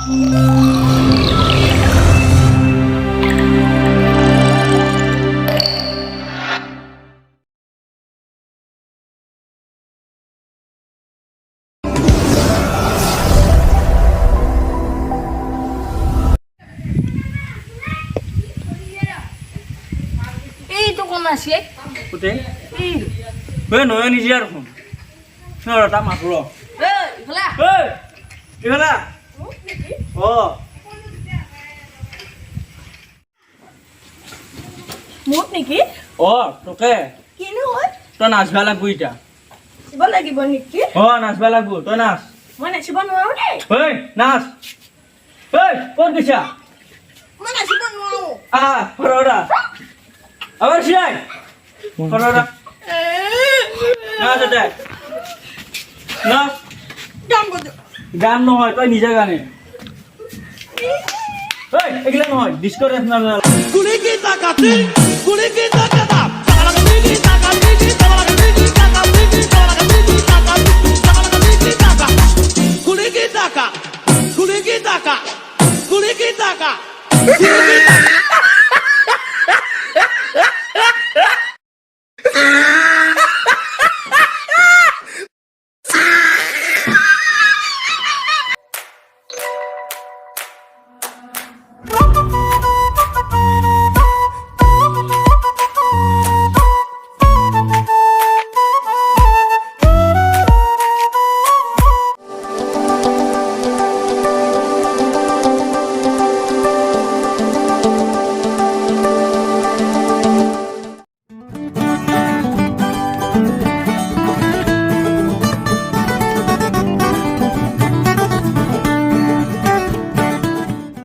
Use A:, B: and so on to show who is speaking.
A: Itu kok masih?
B: Putih? Bueno, ini dia dong. Nora tak masuk lo.
A: Ikhlas.
B: Ikhlas. Oh.
A: Mood niki?
B: Oh, oke.
A: Kini hoy?
B: To nasba lagu ita.
A: Siapa lagi bon niki?
B: Oh, nasba lagu. To nas.
A: Mana si bon mau deh?
B: Hei, nas. Hei, kon kisah.
A: Mana si bon mau?
B: Korora. Abar siai. Korora. Nas ada. Nas. গান নহয় তই নিজে গানে এই এগুলা নহয় disco national
C: কুলি কি তাকাতি কুলি কি তাকাতা সালাগতি কি তাকাতি কি সালাগতি কি তাকাতি কি সালাগতি কি তাকাতি সালাগতি কি তাকা কুলি কি তাকা কুলি কি তাকা কুলি কি তাকা কুলি কি তাকা